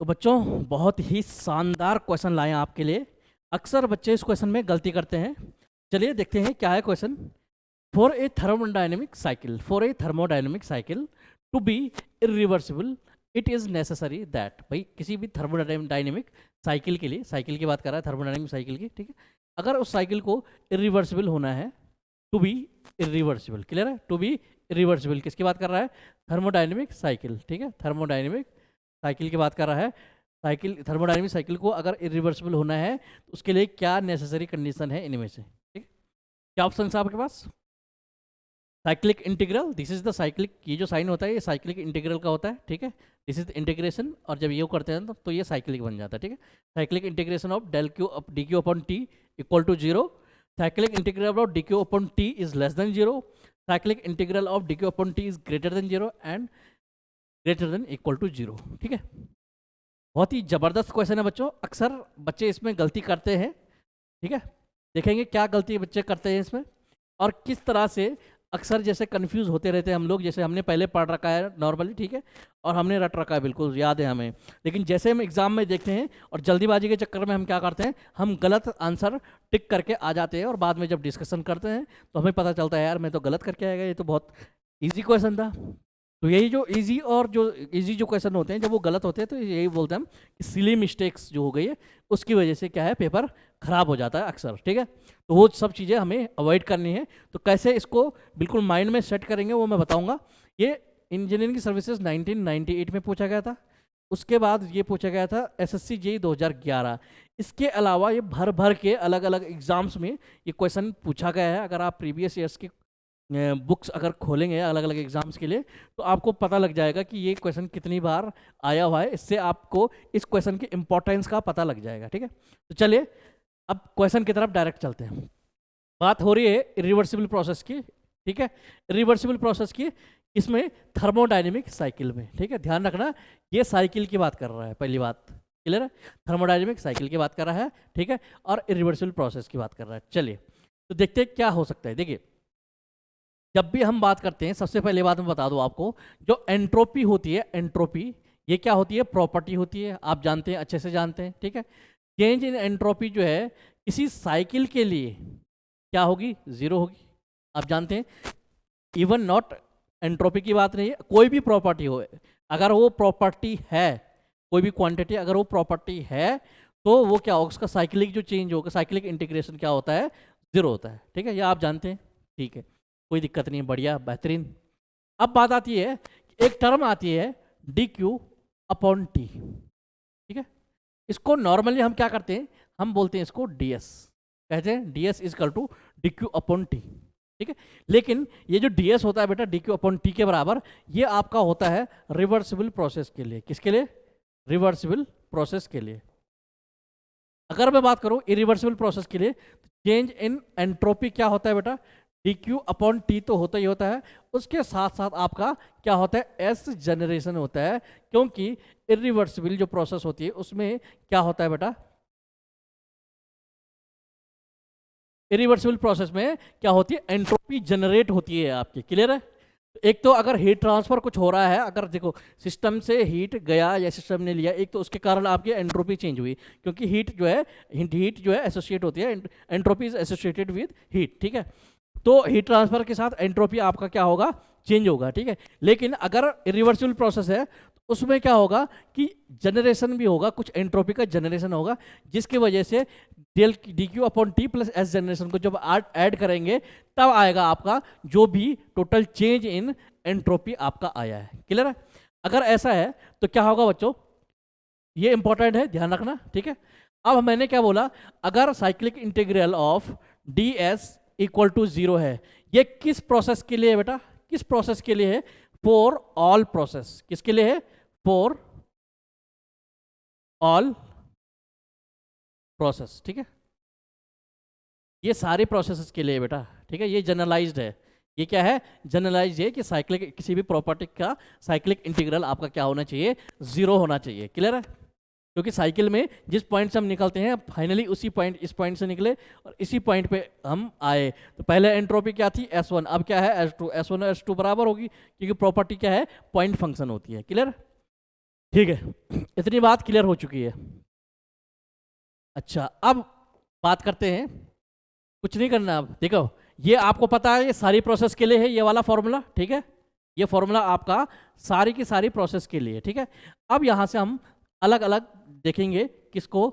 तो बच्चों बहुत ही शानदार क्वेश्चन लाए हैं आपके लिए। अक्सर बच्चे इस क्वेश्चन में गलती करते हैं। चलिए देखते हैं क्या है question. For a thermodynamic cycle to be irreversible it is necessary that, भाई किसी भी थर्मोडायनेमिक साइकिल के लिए, साइकिल की बात कर रहा है, थर्मोडायनेमिक साइकिल की, ठीक है। अगर उस साइकिल को इरिवर्सिबल होना है, टू बी इरिवर्सिबल, क्लियर है, टू बी इरिवर्सिबल किसकी बात कर रहा है? थर्मोडायनेमिक साइकिल, ठीक है, थर्मोडायनेमिक साइकिल की बात कर रहा है। साइकिल, थर्मोडायनेमिक साइकिल को अगर इरिवर्सिबल होना है तो उसके लिए क्या नेसेसरी कंडीशन है इनमें से, ठीक है। क्या ऑप्शन है आपके पास? Cyclic integral, this is the cyclic, ये जो साइन होता है ये साइक्लिक इंटीग्रल का होता है, ठीक है। दिस इज द इंटीग्रेशन, और जब ये करते हैं तो ये साइक्लिक बन जाता है, ठीक है। Cyclic integration of del q d Q upon T equal to zero. Cyclic integral of d Q upon T is less than zero. Cyclic integral of d Q upon T is greater than zero and greater than equal to zero, ठीक है। बहुत ही ज़बरदस्त question है बच्चों। अक्सर बच्चे इसमें गलती करते हैं, ठीक है। देखेंगे क्या गलती बच्चे करते हैं इसमें और किस तरह से अक्सर जैसे कंफ्यूज होते रहते हैं हम लोग। जैसे हमने पहले पढ़ रखा है नॉर्मली, ठीक है, और हमने रट रखा है, बिल्कुल याद है हमें, लेकिन जैसे हम एग्जाम में देखते हैं और जल्दीबाजी के चक्कर में हम क्या करते हैं, हम गलत आंसर टिक करके आ जाते हैं और बाद में जब डिस्कशन करते हैं तो हमें पता चलता है यार मैं तो गलत करके आएगा, ये तो बहुत ईजी क्वेश्चन था। तो यही जो इजी जो क्वेश्चन होते हैं जब वो गलत होते हैं तो यही बोलते हैं हम कि सिली मिस्टेक्स जो हो गई है उसकी वजह से क्या है, पेपर खराब हो जाता है अक्सर, ठीक है। तो वो सब चीज़ें हमें अवॉइड करनी है। तो कैसे इसको बिल्कुल माइंड में सेट करेंगे वो मैं बताऊंगा। ये इंजीनियरिंग सर्विसेज 1998 में पूछा गया था। उसके बाद ये पूछा गया था SSC JEE 2011। इसके अलावा ये भर भर के अलग अलग एग्जाम्स में ये क्वेश्चन पूछा गया है। अगर आप प्रीवियस ईयर्स की बुक्स अगर खोलेंगे अलग अलग एग्जाम्स के लिए तो आपको पता लग जाएगा कि ये क्वेश्चन कितनी बार आया हुआ है। इससे आपको इस क्वेश्चन की इंपॉर्टेंस का पता लग जाएगा, ठीक है। तो चलिए अब क्वेश्चन की तरफ डायरेक्ट चलते हैं। बात हो रही है इरिवर्सिबल प्रोसेस की, ठीक है, इरिवर्सिबल प्रोसेस की, इसमें थर्मोडायनेमिक साइकिल में, ठीक है। ध्यान रखना ये साइकिल की बात कर रहा है, पहली बात क्लियर है, थर्मोडायनेमिक साइकिल की बात कर रहा है, ठीक है, और इरिवर्सिबल प्रोसेस की बात कर रहा है। चलिए तो देखते हैं क्या हो सकता है। देखिए जब भी हम बात करते हैं, सबसे पहले बात मैं बता दूं आपको, जो एंट्रोपी होती है, एंट्रोपी ये क्या होती है? प्रॉपर्टी होती है, आप जानते हैं, अच्छे से जानते हैं, ठीक है। चेंज इन एंट्रोपी जो है किसी साइकिल के लिए क्या होगी? जीरो होगी, आप जानते हैं। इवन नॉट एंट्रोपी की बात नहीं है, कोई भी प्रॉपर्टी हो, अगर वो प्रॉपर्टी है, कोई भी क्वांटिटी अगर वो प्रॉपर्टी है तो वो क्या होगा, उसका साइक्लिक जो चेंज होगा, साइक्लिक इंटीग्रेशन क्या होता है? जीरो होता है, ठीक है, ये आप जानते हैं, ठीक है, कोई दिक्कत नहीं, बढ़िया, बेहतरीन। अब बात आती है, एक टर्म आती है dq अपॉन टी, ठीक है। इसको नॉर्मली हम क्या करते हैं, हम बोलते हैं इसको ds, कहते हैं ds equal to dq upon T, ठीक है। लेकिन ये जो ds होता है बेटा dq अपॉन टी के बराबर, ये आपका होता है रिवर्सिबल प्रोसेस के लिए। किसके लिए? रिवर्सिबल प्रोसेस के लिए। अगर मैं बात करूं इरिवर्सिबल प्रोसेस के लिए, चेंज इन एंट्रोपी क्या होता है बेटा? dq अपॉन टी तो होता ही होता है, उसके साथ साथ आपका क्या होता है? s जनरेशन होता है, क्योंकि इरिवर्सिबल जो प्रोसेस होती है उसमें क्या होता है बेटा? इरिवर्सिबल प्रोसेस में क्या होती है? एंट्रोपी जनरेट होती है आपकी, क्लियर है। एक तो अगर हीट ट्रांसफर कुछ हो रहा है, अगर देखो सिस्टम से हीट गया या सिस्टम ने लिया, एक तो उसके कारण आपकी एंट्रोपी चेंज हुई, क्योंकि हीट जो है एसोसिएट होती है, entropy is associated with heat, ठीक है। तो हीट ट्रांसफर के साथ एंट्रोपी आपका क्या होगा? चेंज होगा, ठीक है। लेकिन अगर रिवर्सिबल प्रोसेस है तो उसमें क्या होगा कि जनरेशन भी होगा, कुछ एंट्रोपी का जनरेशन होगा, जिसकी वजह से del D Q upon T plus S generation को जब ऐड करेंगे तब आएगा आपका जो भी टोटल चेंज इन एंट्रोपी आपका आया है, क्लियर है। अगर ऐसा है तो क्या होगा बच्चों, ये इंपॉर्टेंट है, ध्यान रखना, ठीक है। अब मैंने क्या बोला, अगर cyclic integral of D S equal to zero है, ये किस प्रोसेस के लिए है बेटा? किस प्रोसेस के लिए है? For all process. किसके लिए है? फॉर ऑल प्रोसेस, ठीक है, ये सारे प्रोसेसेस के लिए बेटा, ठीक है। ये जनरलाइज्ड है, ये क्या है? जनरलाइज्ड है कि साइक्लिक किसी भी प्रॉपर्टी का साइक्लिक इंटीग्रल आपका क्या होना चाहिए? जीरो होना चाहिए, क्लियर है। क्योंकि साइकिल में जिस पॉइंट से हम निकलते हैं फाइनली उसी पॉइंट, इस पॉइंट से निकले और इसी पॉइंट पे हम आए। तो पहले एंट्रोपी क्या थी? S1, अब क्या है? S2। S1 और S2 बराबर होगी, क्योंकि प्रॉपर्टी क्या है? पॉइंट फंक्शन होती है, क्लियर, ठीक है। इतनी बात क्लियर हो चुकी है। अच्छा, अब बात करते हैं, कुछ नहीं करना। अब देखो, ये आपको पता है ये सारी प्रोसेस के लिए है, ये वाला फॉर्मूला, ठीक है। ये फॉर्मूला आपका सारी की सारी प्रोसेस के लिए, ठीक है। अब यहाँ से हम अलग अलग देखेंगे, किसको,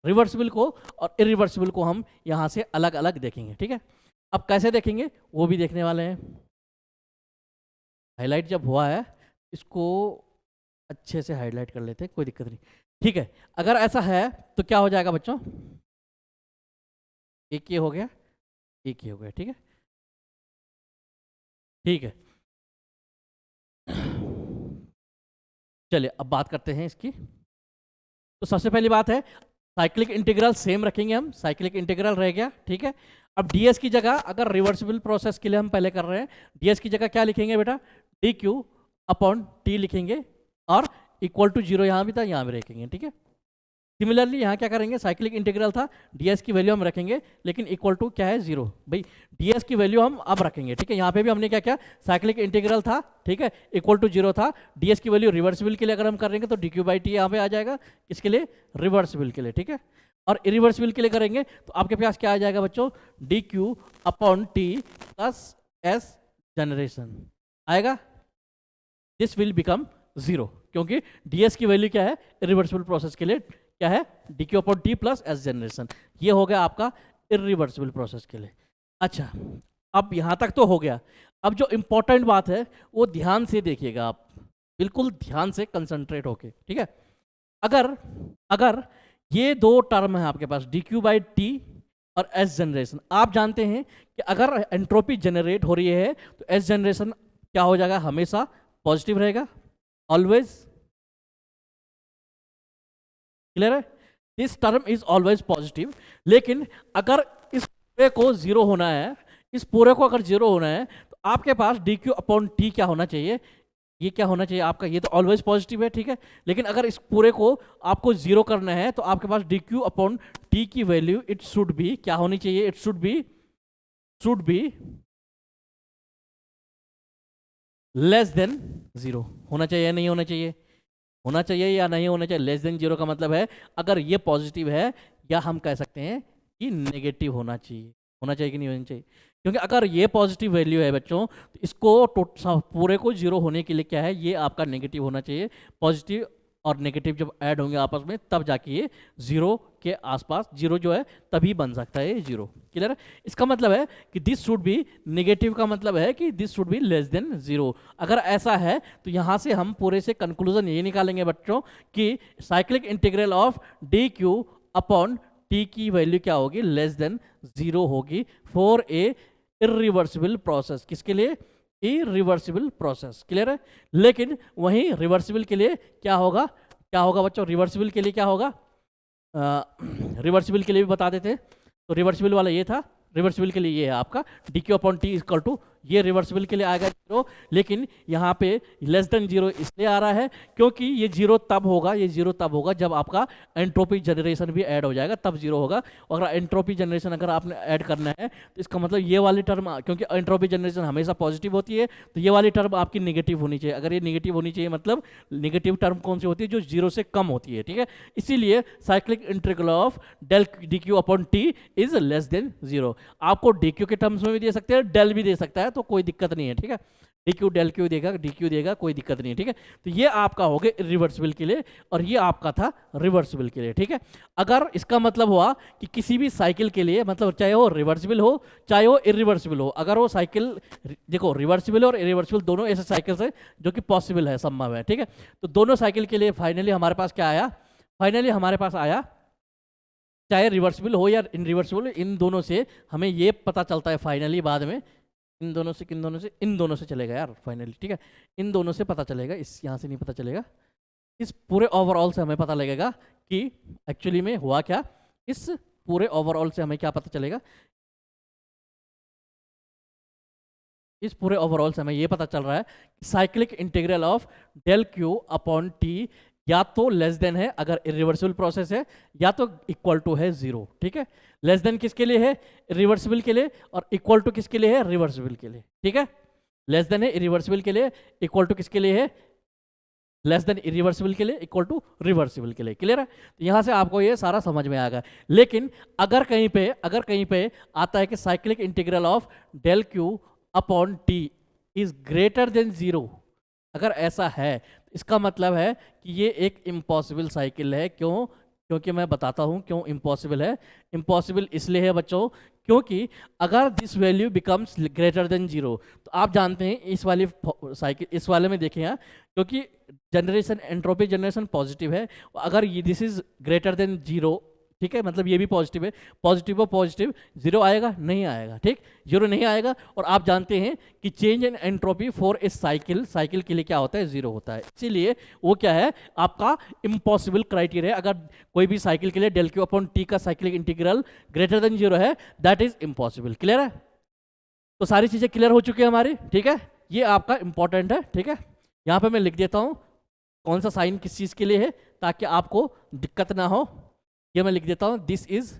रिवर्सिबल को और इरिवर्सिबल को हम यहाँ से अलग अलग देखेंगे, ठीक है। अब कैसे देखेंगे वो भी देखने वाले हैं। हाईलाइट जब हुआ है इसको अच्छे से हाईलाइट कर लेते हैं, कोई दिक्कत नहीं, ठीक है। अगर ऐसा है तो क्या हो जाएगा बच्चों, एक ये हो गया, एक ये हो गया, ठीक है, ठीक है। चलिए अब बात करते हैं इसकी। तो सबसे पहली बात है, साइक्लिक इंटीग्रल सेम रखेंगे हम, साइक्लिक इंटीग्रल रह गया, ठीक है। अब ds की जगह, अगर रिवर्सिबल प्रोसेस के लिए हम पहले कर रहे हैं, ds की जगह क्या लिखेंगे बेटा, dq अपॉन t लिखेंगे, और इक्वल टू 0 यहाँ भी था, यहाँ भी रखेंगे, ठीक है। सिमिलरली यहाँ क्या करेंगे, साइक्लिक इंटीग्रल था, ds की वैल्यू हम रखेंगे, लेकिन इक्वल टू क्या है, 0। भाई ds की वैल्यू हम अब रखेंगे, ठीक है। यहाँ पे भी हमने क्या किया, साइक्लिक इंटीग्रल था, ठीक है, इक्वल टू 0 था, ds की वैल्यू रिवर्सिबल के लिए अगर हम करेंगे तो dq बाई टी यहाँ पे आ जाएगा, किसके लिए, रिवर्सिबल के लिए, ठीक है। और इरिवर्सिबल के लिए करेंगे तो आपके पास क्या आ जाएगा बच्चों, dq upon T plus s generation आएगा, दिस विल बिकम 0, क्योंकि ds की वैल्यू क्या है, इरिवर्सिबल प्रोसेस के लिए क्या है, dq upon T plus s generation. ये हो गया आपका इरिवर्सिबल प्रोसेस के लिए। अच्छा, अब यहाँ तक तो हो गया। अब जो इम्पोर्टेंट बात है वो ध्यान से देखिएगा आप, बिल्कुल ध्यान से कंसंट्रेट होके, ठीक है। अगर ये दो टर्म है आपके पास, dq बाई टी और s जनरेशन, आप जानते हैं कि अगर एंट्रोपी जनरेट हो रही है तो s जनरेशन क्या हो जाएगा, हमेशा पॉजिटिव रहेगा, ऑलवेज, क्लियर है, this term is always positive. लेकिन अगर इस पूरे को 0 होना है, इस पूरे को अगर 0 होना है तो आपके पास dq अपॉन टी क्या होना चाहिए, ये क्या होना चाहिए आपका, ये तो ऑलवेज पॉजिटिव है, ठीक है। लेकिन अगर इस पूरे को आपको 0 करना है तो आपके पास dq अपॉन टी की वैल्यू इट शुड बी क्या होनी चाहिए, it should be less than 0 होना चाहिए या नहीं होना चाहिए, होना चाहिए या नहीं होना चाहिए। लेस देन 0 का मतलब है अगर ये पॉजिटिव है, या हम कह सकते हैं कि नेगेटिव होना चाहिए, होना चाहिए कि नहीं होना चाहिए। क्योंकि अगर ये पॉजिटिव वैल्यू है बच्चों तो इसको पूरे को 0 होने के लिए क्या है, ये आपका नेगेटिव होना चाहिए। पॉजिटिव और नेगेटिव जब ऐड होंगे आपस में तब जाके ये 0 के आसपास, 0 जो है तभी बन सकता है ये 0, क्लियर है। इसका मतलब है कि दिस शुड बी, नेगेटिव का मतलब है कि this should be less than 0। अगर ऐसा है तो यहाँ से हम पूरे से कंक्लूजन ये निकालेंगे बच्चों कि cyclic integral of dq upon T की वैल्यू क्या होगी, लेस देन 0 होगी फॉर ए इरिवर्सिबल प्रोसेस, किसके लिए, इरिवर्सिबल प्रोसेस, क्लियर है। लेकिन वहीं रिवर्सिबल के लिए क्या होगा, क्या होगा बच्चों, रिवर्सिबल के लिए क्या होगा, रिवर्सिबल के लिए भी बता देते हैं। तो रिवर्सिबल वाला ये था, रिवर्सिबल के लिए ये है आपका dq upon T equal to, ये रिवर्सिबल के लिए आएगा 0, लेकिन यहाँ पे लेस देन 0 इसलिए आ रहा है क्योंकि ये 0 तब होगा, ये 0 तब होगा जब आपका एंट्रोपी जनरेशन भी ऐड हो जाएगा, तब 0 होगा। और एंट्रोपी जनरेशन अगर आपने ऐड करना है तो इसका मतलब ये वाली टर्म, क्योंकि एंट्रोपी जनरेशन हमेशा पॉजिटिव होती है तो ये वाली टर्म आपकी निगेटिव होनी चाहिए। अगर ये निगेटिव होनी चाहिए मतलब निगेटिव टर्म कौन सी होती है, जो 0 से कम होती है, ठीक है। इसीलिए cyclic integral of del dq upon T is less than 0। आपको dq के टर्म्स में भी दे सकते हैं, डेल भी दे सकता है, तो कोई दिक्कत नहीं है, ठीक है। dq डेल q देगा, dq देगा, कोई दिक्कत नहीं है, ठीक है। तो ये आपका हो गया रिवर्सिबल के लिए और ये आपका था रिवर्सिबल के लिए, ठीक है। अगर इसका मतलब हुआ कि किसी भी साइकिल के लिए, मतलब चाहे वो रिवर्सिबल हो चाहे वो इरिवर्सिबल हो, अगर वो साइकिल, देखो रिवर्सिबल और इरिवर्सिबल दोनों ऐसे साइकिल्स हैं जो कि पॉसिबल है, संभव है, ठीक है। तो दोनों साइकिल के लिए फाइनली हमारे पास क्या आया, फाइनली हमारे पास आया, चाहे रिवर्सिबल हो या इनरिवर्सिबल, इन दोनों से हमें ये पता चलता है फाइनली बाद में, इन दोनों से, किन दोनों से, इन दोनों से चलेगा यार फाइनली, ठीक है। इन दोनों से पता चलेगा, इस यहाँ से नहीं पता चलेगा, इस पूरे ओवरऑल से हमें पता लगेगा कि एक्चुअली में हुआ क्या। इस पूरे ओवरऑल से हमें क्या पता चलेगा, इस पूरे ओवरऑल से हमें ये पता चल रहा है cyclic integral of del Q upon T या तो लेस देन है अगर इरिवर्सिबल प्रोसेस है, या तो इक्वल टू है 0, ठीक है। लेस देन किसके लिए है, रिवर्सिबल के लिए, और इक्वल टू किसके लिए है, रिवर्सिबल के लिए, ठीक है। लेस देन है इरिवर्सिबल के लिए, इक्वल टू किसके लिए है, लेस देन इरिवर्सिबल के लिए इक्वल टू रिवर्सिबल के लिए। क्लियर है? तो यहाँ से आपको ये सारा समझ में आ गया। लेकिन अगर कहीं पे आता है कि cyclic integral of del Q upon T is greater than zero, अगर ऐसा है तो इसका मतलब है कि ये एक इम्पॉसिबल साइकिल है। क्यों? क्योंकि मैं बताता हूँ क्यों इम्पॉसिबल है। इम्पॉसिबल इसलिए है बच्चों क्योंकि अगर this value becomes greater than zero, तो आप जानते हैं इस वाली साइकिल, इस वाले में देखें यहाँ, क्योंकि जनरेशन एंट्रोपी जनरेशन पॉजिटिव है, अगर ये this is greater than zero, ठीक है, मतलब ये भी पॉजिटिव है, पॉजिटिव और पॉजिटिव जीरो आएगा नहीं आएगा, ठीक, जीरो नहीं आएगा। और आप जानते हैं कि change in entropy for a cycle के लिए क्या होता है, जीरो होता है। इसीलिए वो क्या है आपका इम्पॉसिबल क्राइटेरिया। अगर कोई भी साइकिल के लिए डेल क्यू अपॉन टी का cyclic integral greater than zero है, दैट इज इम्पॉसिबल। क्लियर है? तो सारी चीजें क्लियर हो चुकी है हमारी, ठीक है, ये आपका इंपॉर्टेंट है, ठीक है। यहाँ पे मैं लिख देता हूँ कौन सा साइन किस चीज के लिए है ताकि आपको दिक्कत ना हो। ये मैं लिख देता हूँ, दिस इज,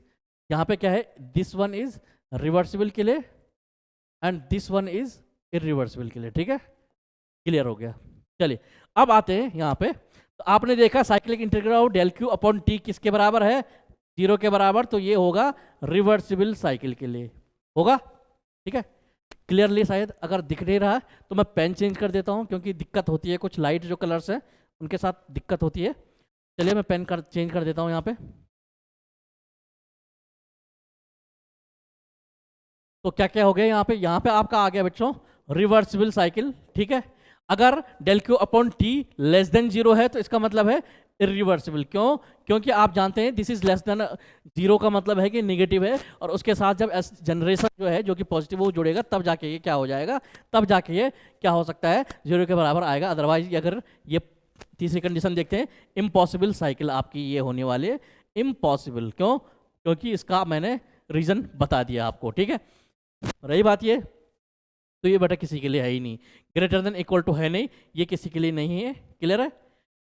यहाँ पे क्या है, दिस वन इज रिवर्सिबल के लिए and this one is irreversible के लिए, ठीक है, क्लियर हो गया। चलिए अब आते हैं यहाँ पे। तो आपने देखा cyclic integral of del Q upon T किसके बराबर है, जीरो के बराबर, तो ये होगा रिवर्सिबल साइकिल के लिए होगा, ठीक है, क्लियरली। शायद अगर दिख नहीं रहा तो मैं पेन चेंज कर देता हूँ क्योंकि दिक्कत होती है, कुछ लाइट जो कलर्स हैं उनके साथ दिक्कत होती है। चलिए मैं पेन चेंज कर देता हूँ यहाँ पे। तो क्या क्या हो गया यहाँ पे आपका आ गया बच्चों रिवर्सिबल साइकिल, ठीक है। अगर del Q upon T less than zero है तो इसका मतलब है इरिवर्सिबल। क्यों? क्योंकि आप जानते हैं this is less than zero का मतलब है कि नेगेटिव है, और उसके साथ जब जनरेशन जो है जो कि पॉजिटिव वो जुड़ेगा तब जाके ये क्या हो जाएगा, तब जाके ये क्या हो सकता है, जीरो के बराबर आएगा। अदरवाइज अगर ये तीसरी कंडीशन देखते हैं, इम्पॉसिबल साइकिल आपकी ये होने वाली है, इम्पॉसिबल। क्यों? क्योंकि इसका मैंने रीजन बता दिया आपको, ठीक है। रही बात ये, तो ये बेटा किसी के लिए है ही नहीं, ग्रेटर देन इक्वल टू है नहीं, ये किसी के लिए नहीं है। क्लियर है?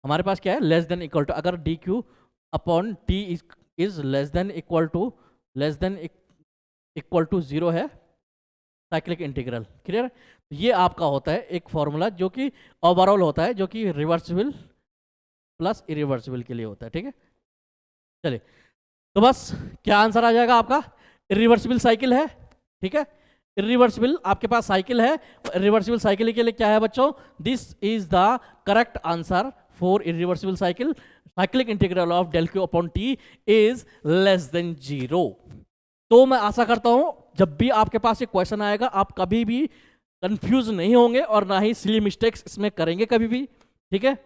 हमारे पास क्या है, लेस देन इक्वल टू। अगर D Q upon T is less than equal to zero है साइक्लिक इंटीग्रल। क्लियर? ये आपका होता है एक फॉर्मूला जो कि ओवरऑल होता है, जो कि रिवर्सिबल प्लस इरिवर्सिबल के लिए होता है, ठीक है। चलिए तो बस क्या आंसर आ जाएगा आपका, इरिवर्सिबल साइकिल है, ठीक है। इरिवर्सिबल आपके पास साइकिल है, इरिवर्सिबल साइकिल के लिए क्या है बच्चों, this is the correct answer for irreversible cycle. Cyclic integral of del Q upon T is less than zero. तो मैं आशा करता हूं जब भी आपके पास ये क्वेश्चन आएगा आप कभी भी कंफ्यूज नहीं होंगे और ना ही सिली मिस्टेक्स इसमें करेंगे कभी भी, ठीक है।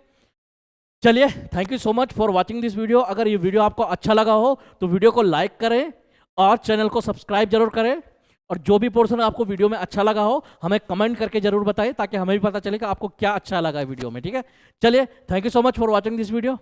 चलिए thank you so much for watching this video. अगर ये वीडियो आपको अच्छा लगा हो तो वीडियो को लाइक करें और चैनल को सब्सक्राइब जरूर करें, और जो भी पोर्शन आपको वीडियो में अच्छा लगा हो हमें कमेंट करके जरूर बताएं ताकि हमें भी पता चले कि आपको क्या अच्छा लगा वीडियो में, ठीक है। चलिए thank you so much for watching this video.